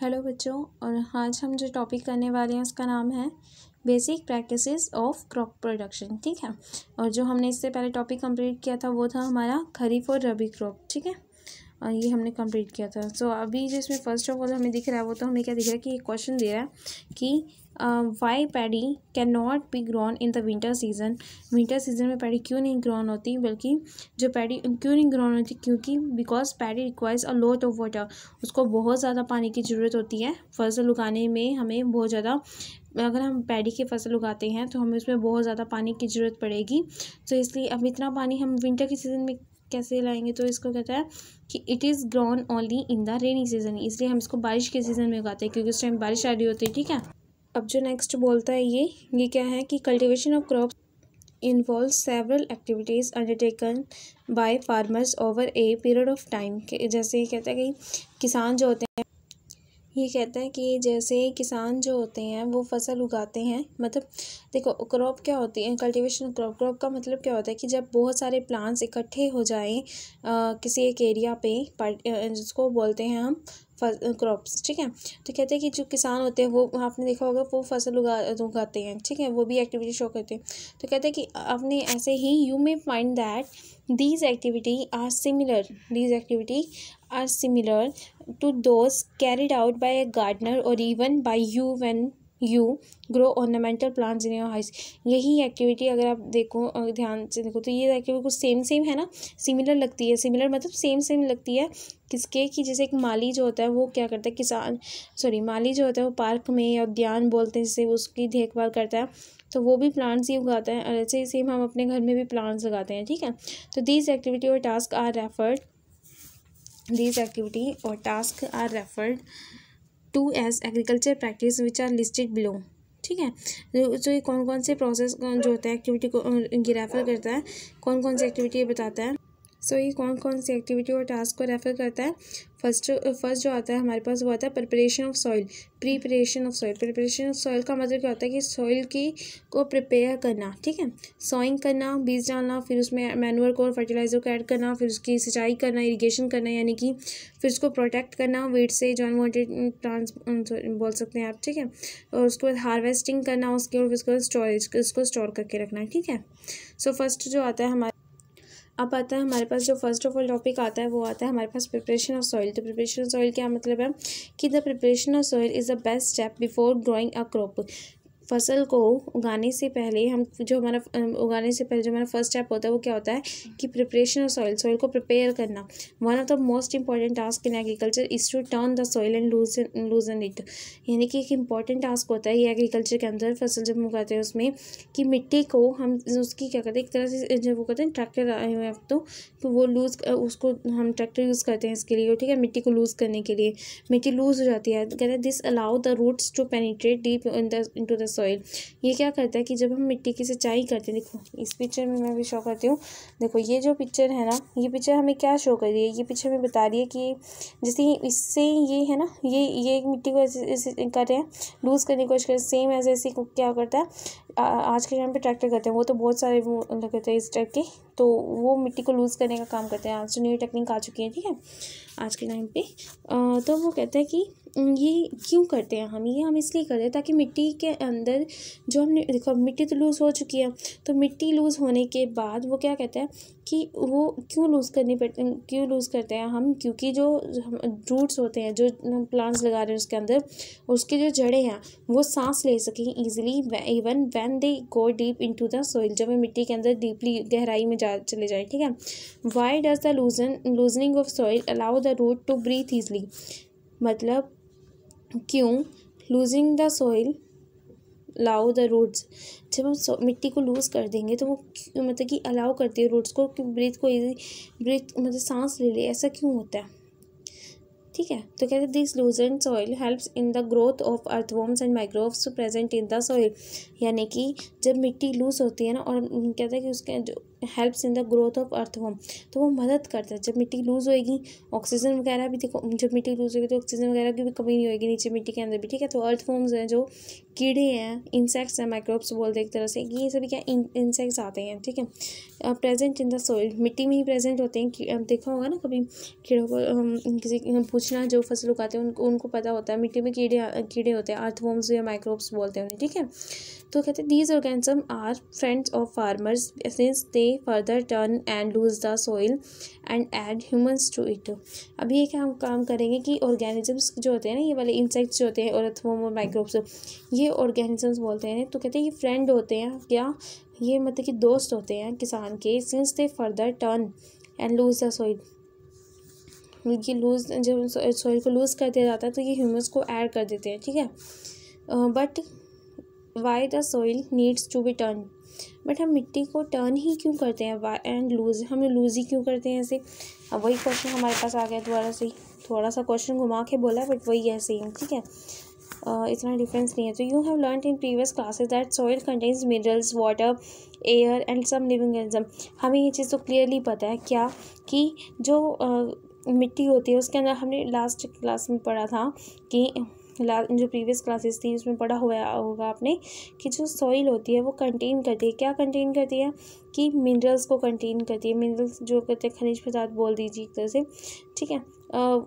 Hello बच्चों, और आज हम जो टॉपिक करने वाले हैं उसका नाम है basic practices of crop production. ठीक है, और जो हमने इससे पहले टॉपिक कंप्लीट किया था वो था हमारा खरीफ और रबी क्रॉप। ठीक है, और ये हमने कंप्लीट किया था। सो अभी जो इसमें फर्स्ट ऑफ ऑल हमें दिख रहा है वो तो हमें क्या दिख रहा है कि एक क्वेश्चन दे रहा है कि why paddy can not be grown in the winter season. Winter season में पैडी क्यों नहीं ग्रोन होती, बल्कि जो पैडी क्यों नहीं ग्रोन होती, क्योंकि because paddy requires a lot of water. उसको बहुत ज़्यादा पानी की ज़रूरत होती है। फसल उगाने में हमें बहुत ज़्यादा, अगर हम पैडी की फसल उगाते हैं तो हमें उसमें बहुत ज़्यादा पानी की ज़रूरत पड़ेगी। तो इसलिए अब इतना पानी हम विंटर के सीज़न में कैसे लाएंगे, तो इसको कहता है कि it is grown only in the rainy season. इसलिए हम इसको बारिश के सीज़न में उगाते हैं क्योंकि उस टाइम बारिश आ रही होती है। ठीक है, अब जो नेक्स्ट बोलता है ये क्या है कि cultivation of crops involve several activities undertaken by farmers over a period of time. जैसे कहता है कि किसान जो होते हैं, ये कहता है कि जैसे किसान जो होते हैं वो फसल उगाते हैं। मतलब देखो, क्रॉप क्या होती है, कल्टीवेशन क्रॉप का मतलब क्या होता है कि जब बहुत सारे प्लांट्स इकट्ठे हो जाएं किसी एक एरिया पे, जिसको बोलते हैं हम क्रॉप्स। ठीक है, तो कहते हैं कि जो किसान होते हैं वो, आपने देखा होगा, वो फसल उगाते हैं। ठीक है, वो भी एक्टिविटी शो करते हैं। तो कहते हैं कि आपने ऐसे ही you may find that these activity are similar to those carried out by a gardener or even by you when you grow ornamental plants in your house। यही एक्टिविटी अगर आप देखो, ध्यान से देखो, तो ये एक्टिविटी कुछ सेम है ना, सिमिलर लगती है। सिमिलर मतलब सेम लगती है किसके, कि जैसे एक माली जो होता है वो क्या करता है, माली जो होता है वो पार्क में या उद्यान बोलते हैं जिसे, उसकी देखभाल करता है, तो वो भी प्लांट्स ही उगाता है। और ऐसे ही सेम हम अपने घर में भी प्लांट्स लगाते हैं। ठीक है, तो these activity और task are referred to as agriculture practice which are listed below. ठीक है, तो ये कौन से प्रोसेस जो होता है एक्टिविटी को ये रेफर करता है, कौन सी एक्टिविटी बताता है। ये कौन सी एक्टिविटी और टास्क को रेफर करता है। फर्स्ट जो आता है हमारे पास वो आता है preparation of soil. Preparation of soil का मतलब क्या होता है कि सॉइल को प्रिपेयर करना। ठीक है, सॉइंग करना, बीज डालना, फिर उसमें मैन्योर को और फर्टिलाइजर को ऐड करना, फिर उसकी सिंचाई करना, इरिगेशन करना, यानी कि फिर उसको प्रोटेक्ट करना वेट से, जो अनवांटेड प्लांट्स बोल सकते हैं आप। ठीक है, और उसके बाद हार्वेस्टिंग करना उसके, और उसके बाद स्टोरेज, उसको स्टोर करके रखना। ठीक है, फर्स्ट जो आता है अब आता है हमारे पास जो फर्स्ट ऑफ ऑल टॉपिक आता है वो आता है हमारे पास प्रिपरेशन ऑफ सॉइल। तो प्रिपरेशन ऑफ सॉइल क्या मतलब है कि the preparation of soil is the best step before growing a crop. फसल को उगाने से पहले जो हमारा फर्स्ट स्टेप होता है वो क्या होता है कि प्रिपरेशन ऑफ सॉइल को प्रिपेयर करना। One of the most important task in agriculture is to turn the soil and loosen it. यानी कि एक इंपॉर्टेंट टास्क होता है ये एग्रीकल्चर के अंदर, फसल जब हम उगाते हैं उसमें, कि मिट्टी को हम उसकी क्या करते हैं, एक तरह से जब वो कहते हैं ट्रैक्टर आए हुए हैं तो वो उसको हम ट्रैक्टर यूज़ करते हैं इसके लिए। ठीक है, मिट्टी को लूज़ करने के लिए, मिट्टी लूज़ हो जाती है। कहते हैं this allow the roots to penetrate deep into the soil. ये क्या करता है कि जब हम मिट्टी की सिंचाई करते हैं, देखो इस पिक्चर में मैं भी शो करती हूँ। देखो ये जो पिक्चर है ना, ये पिक्चर हमें क्या शो कर रही है, ये पिक्चर हमें बता रही है कि जैसे इससे ये है ना, ये मिट्टी को ऐसे कर रहे हैं, लूज़ करने की कोशिश कर रहे हैं। सेम ऐसे को क्या करता है आज के टाइम पे ट्रैक्टर करते हैं, वो तो बहुत सारे वो लगते हैं इस टाइप के, तो वो मिट्टी को लूज़ करने का काम करते हैं। आज तो न्यू टेक्निक आ चुकी है। ठीक है, आज के टाइम पे तो वो कहते हैं कि ये क्यों करते हैं हम इसलिए करते हैं ताकि मिट्टी के अंदर जो हमने देखो, मिट्टी तो लूज़ हो चुकी है, तो मिट्टी लूज़ होने के बाद वो क्या कहते हैं कि वो क्यों लूज़ करते हैं हम, क्योंकि जो रूट्स होते हैं, जो प्लांट्स लगा रहे हैं उसके अंदर, उसकी जो जड़ें हैं वो सांस ले सकें easily even when they go deep into the soil, जब वो मिट्टी के अंदर डीपली गहराई में चले जाए। ठीक है, why does the loosening of soil allow the root to breathe easily. मतलब क्यों loosing the soil allow the roots, जब हम मिट्टी को लूज़ कर देंगे तो वो मतलब कि अलाउ करती है रूट्स को कि ब्रीथ मतलब सांस ले ऐसा क्यों होता है। ठीक है, तो कहते हैं this लूजन soil helps in the growth of earthworms and microbes present in the soil. यानी कि जब मिट्टी लूज होती है ना, और कहते हैं कि उसके जो helps in the growth of earthworm, तो वो मदद करता है। जब मिट्टी लूज़ होएगी ऑक्सीजन वगैरह भी, देखो जब मिट्टी लूज़ होगी तो ऑक्सीजन वगैरह की भी कमी नहीं होएगी नीचे मिट्टी के अंदर भी, ठीक है। तो अर्थवर्म्स हैं, जो कीड़े हैं, इंसेक्ट्स हैं, माइक्रोब्स बोलते हैं एक तरह से, ये सभी क्या इंसेक्ट्स आते हैं, ठीक है। प्रेजेंट इन द सॉइल, मिट्टी में ही प्रेजेंट होते हैं। अब देखा होगा ना कभी कीड़ों को, किसी पूछना जो फसल उगाते हैं उनको पता होता है मिट्टी में कीड़े होते हैं, अर्थवर्म्स या माइक्रोब्स बोलते हैं उन्हें, ठीक है। तो कहते हैं these organism are friends of farmers since they further turn and loose the soil and add humans to it. अब ये क्या हम काम करेंगे कि ऑर्गेनिजम्स जो होते हैं ना, ये वाले इंसेक्ट्स जो होते हैं और अर्थवर्म और माइक्रोब्स, ये ऑर्गेनिजम्स बोलते हैं। तो कहते हैं ये फ्रेंड होते हैं, क्या ये मतलब कि दोस्त होते हैं किसान के, since they further turn and loose the soil, ये लूज जब सॉइल को लूज़ कर दिया जाता है तो ये ह्यूमस को ऐड कर देते हैं, ठीक है। But why the soil needs to be turn, but हम मिट्टी को टर्न ही क्यों करते हैं, वाई एंड लूज, हम लूज़ ही क्यों करते हैं ऐसे। अब वही क्वेश्चन हमारे पास आ गया दोबारा से, थोड़ा सा क्वेश्चन घुमा के बोला है बट वही है सेम, ठीक है। इतना डिफरेंस नहीं है। तो you have learn in previous classes that soil contains minerals, water, air and some living organism. हमें ये चीज़ तो क्लियरली पता है क्या, कि जो मिट्टी होती है उसके अंदर, हमने लास्ट क्लास में पढ़ा था कि जो प्रीवियस क्लासेस थी उसमें पढ़ा हुआ होगा आपने, कि जो सॉइल होती है वो कंटेन करती है, क्या कंटेन करती है, कि मिनरल्स को कंटेन करती है। मिनरल्स जो कहते हैं खनिज पदार्थ बोल दीजिए एक तरह से, ठीक है।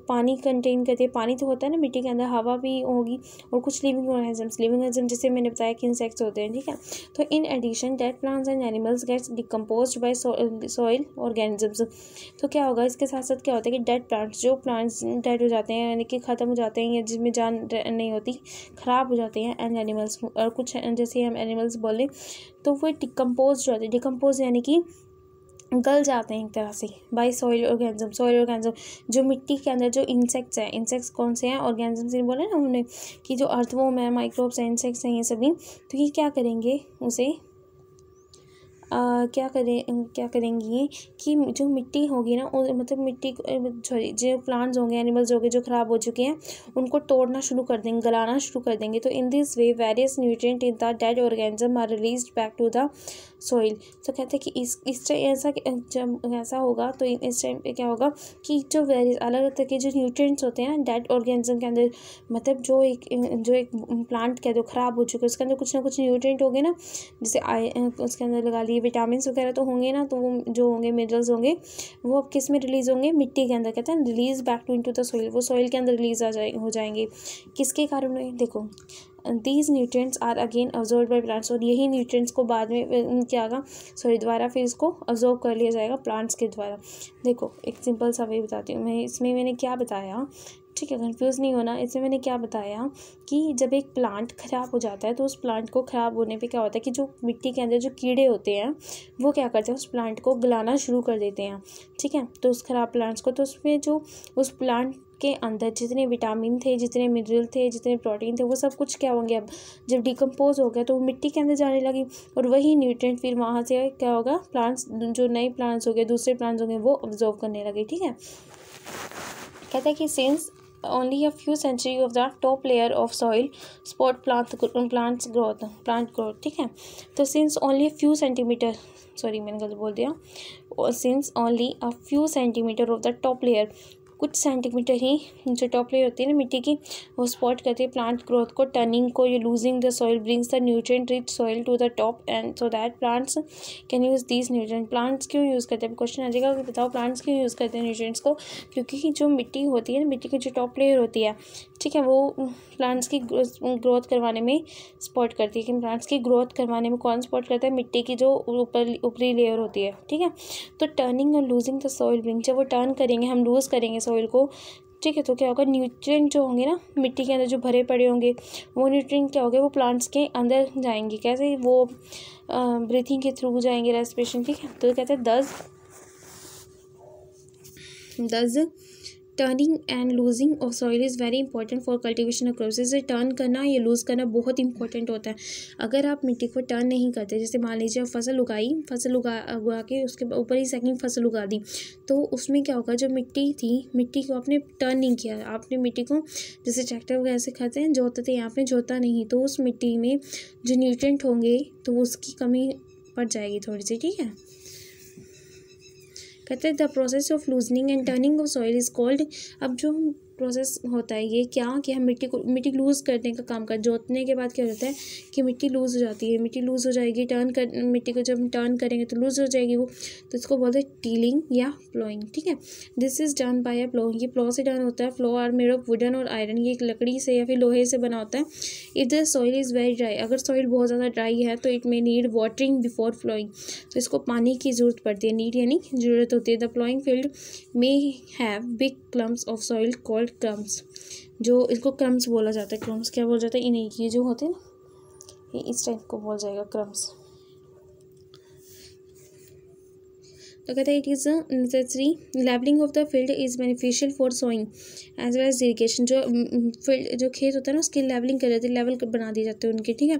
पानी कंटेन करती है, पानी तो होता है ना मिट्टी के अंदर, हवा भी होगी, और कुछ लिविंग ऑर्गेनिज्म जैसे मैंने बताया कि इंसेक्ट्स होते हैं, ठीक है। तो in addition dead plants and animals gets decomposed by soil organisms. तो क्या होगा, इसके साथ साथ क्या होता है कि डेड प्लांट्स, जो प्लांट्स डेड हो जाते हैं यानी कि ख़त्म हो जाते हैं या जिसमें जान नहीं होती, ख़राब हो जाते हैं, एंड एनिमल्स, और कुछ जैसे हम एनिमल्स बोले तो वो डिकम्पोज होते हैं, डिकम्पोज यानी कि गल जाते हैं एक तरह से, बाय सॉइल ऑर्गेनिज्म जो मिट्टी के अंदर जो इंसेक्ट्स हैं, इंसेक्ट्स कौन से हैं, ऑर्गेनिज्म से बोले ना हमने कि जो अर्थवर्म है, माइक्रोब्स हैं, इंसेक्ट्स हैं, ये सभी, तो ये क्या करेंगे उसे क्या करेंगी कि जो मिट्टी होगी ना, मतलब मिट्टी सॉरी जो प्लांट्स होंगे, एनिमल्स होंगे जो ख़राब हो चुके हैं, उनको तोड़ना शुरू कर देंगे, गलाना शुरू कर देंगे। तो in this way various nutrient in the dead organism are released back to the soil. तो कहते हैं कि इस टाइम जब ऐसा होगा तो इस टाइम पे क्या होगा कि जो वेरियस अलग अलग तरह के जो न्यूट्रिएंट्स होते हैं डेड ऑर्गेनिज्म के अंदर, मतलब जो एक प्लांट का जो ख़राब हो चुका है उसके अंदर कुछ ना कुछ न्यूट्रिएंट होंगे ना, जैसे उसके अंदर लगा लिए विटामिन वगैरह तो होंगे ना, तो वो जो होंगे मिनरल्स होंगे वो अब किस में रिलीज़ होंगे, मिट्टी के अंदर। कहते हैं release back to into the soil, वो सॉइल के अंदर रिलीज हो जाएंगे। किसके कारण, देखो these nutrients are again absorb by plants, और यही न्यूट्रिएंट्स को बाद में क्या होगा, दोबारा फिर इसको अब्जॉर्ब कर लिया जाएगा प्लांट्स के द्वारा। देखो एक सिंपल सा वे बताती हूँ मैं, इसमें मैंने क्या बताया, ठीक है, कंफ्यूज नहीं होना। इसमें मैंने क्या बताया कि जब एक प्लांट ख़राब हो जाता है तो उस प्लांट को ख़राब होने पे क्या होता है कि जो मिट्टी के अंदर जो कीड़े होते हैं वो क्या करते हैं, उस प्लांट को गलाना शुरू कर देते हैं, ठीक है। तो उस ख़राब प्लांट्स को, तो उसमें जो उस प्लांट के अंदर जितने विटामिन थे, जितने मिनरल थे, जितने प्रोटीन थे, वो सब कुछ क्या होंगे, अब जब डिकम्पोज हो गया तो वो मिट्टी के अंदर जाने लगी, और वही न्यूट्रिएंट फिर वहाँ से क्या होगा, प्लांट्स जो नए प्लांट्स हो गए, दूसरे प्लांट्स होंगे, वो ऑब्जॉर्व करने लगे, ठीक है। कहते हैं कि since only a few century of the top layer of soil support plant growth, ठीक है। तो since only a few centimeter, sorry मैंने गलत बोल दिया, since only a few centimeter of the top layer, कुछ सेंटीमीटर ही जो टॉप लेयर होती है ना मिट्टी की, वो सपोर्ट करती है प्लांट ग्रोथ को, टर्निंग को, ये losing the soil brings the nutrient rich soil to the top, and so that plants can use these nutrient. Plants क्यों यूज़ करते हैं, क्वेश्चन आ जाएगा कि बताओ प्लांट्स क्यों यूज़ करते हैं न्यूट्रिएंट्स को, क्योंकि जो मिट्टी होती है ना, मिट्टी की जो टॉप लेयर होती है, ठीक है, वो प्लांट्स की ग्रोथ करवाने में सपोर्ट करती है। कि प्लांट्स की ग्रोथ करवाने में कौन सपोर्ट करता है, मिट्टी की जो ऊपरी लेयर होती है, ठीक है। तो टर्निंग और लूजिंग द सॉइल ब्रिंग, जब वो टर्न करेंगे, हम लूज़ करेंगे सॉइल को, ठीक है, तो क्या होगा, न्यूट्रिएंट जो होंगे ना मिट्टी के अंदर जो भरे पड़े होंगे, वो न्यूट्रिएंट क्या होंगे, वो प्लांट्स के अंदर जाएंगे, कैसे, वो ब्रीथिंग के थ्रू जाएंगे, रेस्पिरेशन, ठीक है। तो कहते हैं दस turning and losing of soil is very important for cultivation of crops. इसे टर्न करना या लूज़ करना बहुत इंपॉर्टेंट होता है। अगर आप मिट्टी को टर्न नहीं करते, जैसे मान लीजिए फसल उगा के उसके ऊपर ही सेकंड फसल उगा दी, तो उसमें क्या होगा, जो मिट्टी थी, मिट्टी को आपने टर्न नहीं किया, आपने मिट्टी को जैसे ट्रैक्टर वगैरह से खाते हैं जोतते हैं, आपने जोता नहीं, तो उस मिट्टी में जो न्यूट्रिएंट होंगे तो उसकी कमी पड़ जाएगी थोड़ी सी, ठीक है। कहते हैं the process of loosening and turning of soil is called. अब जो प्रोसेस होता है ये क्या कि हम मिट्टी लूज़ करने का काम कर, जोतने के बाद क्या होता है कि मिट्टी लूज़ हो जाती है, मिट्टी लूज़ हो जाएगी, मिट्टी को जब हम टर्न करेंगे तो लूज़ हो जाएगी वो, तो इसको बोलते हैं टीलिंग या प्लोइंग। ठीक है, this is done by a plough, ये प्लो से डन होता है। Plough are made of wooden और आयरन, ये एक लकड़ी से या फिर लोहे से बना होता है। If the soil is very dry, अगर सॉइल बहुत ज़्यादा ड्राई है तो it may need watering before ploughing, तो इसको पानी की ज़रूरत पड़ती है, नीड यानी ज़रूरत होती है। The ploughing field may have big clumps of soil called crumbs, जो इसको क्रम्स बोला जाता है। क्रम्स क्या बोला जाता है, इन्हें ये जो होते हैं ना, ये इस टाइप को बोल जाएगा क्रम्स। तो कहते हैं it is necessary levelling of the field is beneficial for sowing as well as irrigation, जो फील्ड जो खेत होता है ना उसकी लेवलिंग कर जाती है, लेवल बना दिए जाते हैं उनके। ठीक है,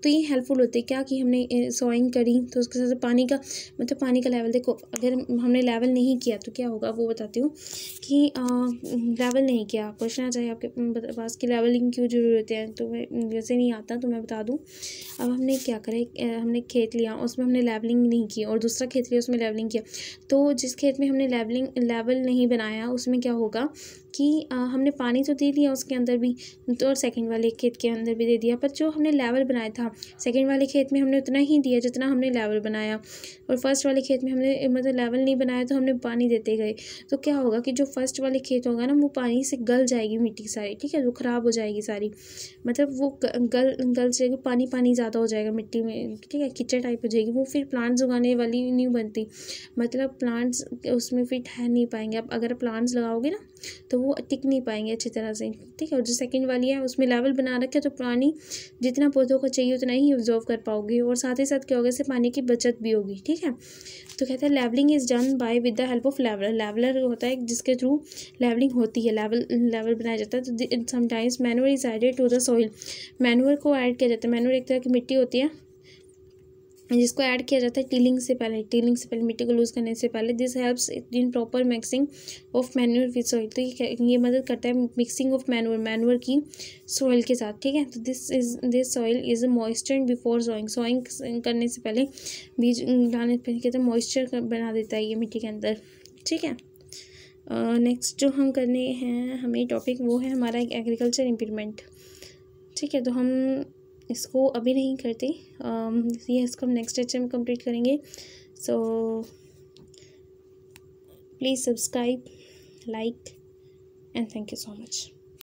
तो ये हेल्पफुल होती है क्या कि हमने सोइंग करी तो उसके साथ पानी का मतलब पानी का लेवल देखो, अगर हमने लेवल नहीं किया तो क्या होगा वो बताती हूँ कि लेवल नहीं किया, क्वेश्चन आ जाए आपके पास की लेवलिंग क्यों जरूरत है, तो वैसे नहीं आता तो मैं बता दूँ। अब हमने क्या करें, हमने खेत लिया उसमें हमने लेवलिंग नहीं की और दूसरा खेत लिया उसमें लेवलिंग किया, तो जिस खेत में हमने लेवल नहीं बनाया उसमें क्या होगा कि हमने पानी तो दे दिया उसके अंदर भी, तो और सेकंड वाले खेत के अंदर भी दे दिया, पर जो हमने लेवल बनाया था सेकंड वाले खेत में हमने उतना ही दिया जितना हमने लेवल बनाया, और फर्स्ट वाले खेत में हमने मतलब लेवल नहीं बनाया तो हमने पानी देते गए। तो क्या होगा कि जो फर्स्ट वाले खेत होगा ना वो पानी से गल जाएगी मिट्टी सारी। ठीक है, वो ख़राब हो जाएगी सारी, मतलब वो गल जाएगी, पानी पानी ज़्यादा हो जाएगा मिट्टी में। ठीक है, कीचड़ टाइप हो जाएगी, वो फिर प्लांट्स उगाने वाली नहीं बनती, मतलब प्लांट्स उसमें फिर ठहर नहीं पाएंगे। आप अगर प्लांट्स लगाओगे ना तो वो टिक नहीं पाएंगे अच्छी तरह से। ठीक है, और जो सेकंड वाली है उसमें लेवल बना रखे तो पानी जितना पौधों को चाहिए उतना ही ऑब्जॉर्व कर पाओगे, और साथ ही साथ क्या होगा इससे पानी की बचत भी होगी। ठीक है, तो कहते हैं levelling is done by with the help of leveller, leveller होता है जिसके थ्रू लेवलिंग होती है, लेवल बनाया जाता है। तो sometimes manure is added to the soil, manure को ऐड किया जाता है। मैन्योर एक तरह की मिट्टी होती है जिसको ऐड किया जाता है टीलिंग से पहले मिट्टी को लूज़ करने से पहले। This helps in proper mixing of manure with soil, तो ये मदद करता है मिक्सिंग ऑफ मैन्योर की सॉइल के साथ। ठीक है, तो this soil is moisture before sowing करने से पहले, बीज डालने से कहते हैं मॉइस्चर बना देता है ये मिट्टी के अंदर। ठीक है, नेक्स्ट जो हम करने हैं हमें टॉपिक वो है हमारा एग्रीकल्चर इम्प्रूवमेंट। ठीक है, तो हम इसको अभी नहीं करते, ये इसको हम नेक्स्ट लेक्चर में कंप्लीट करेंगे। So please subscribe, like and thank you so much.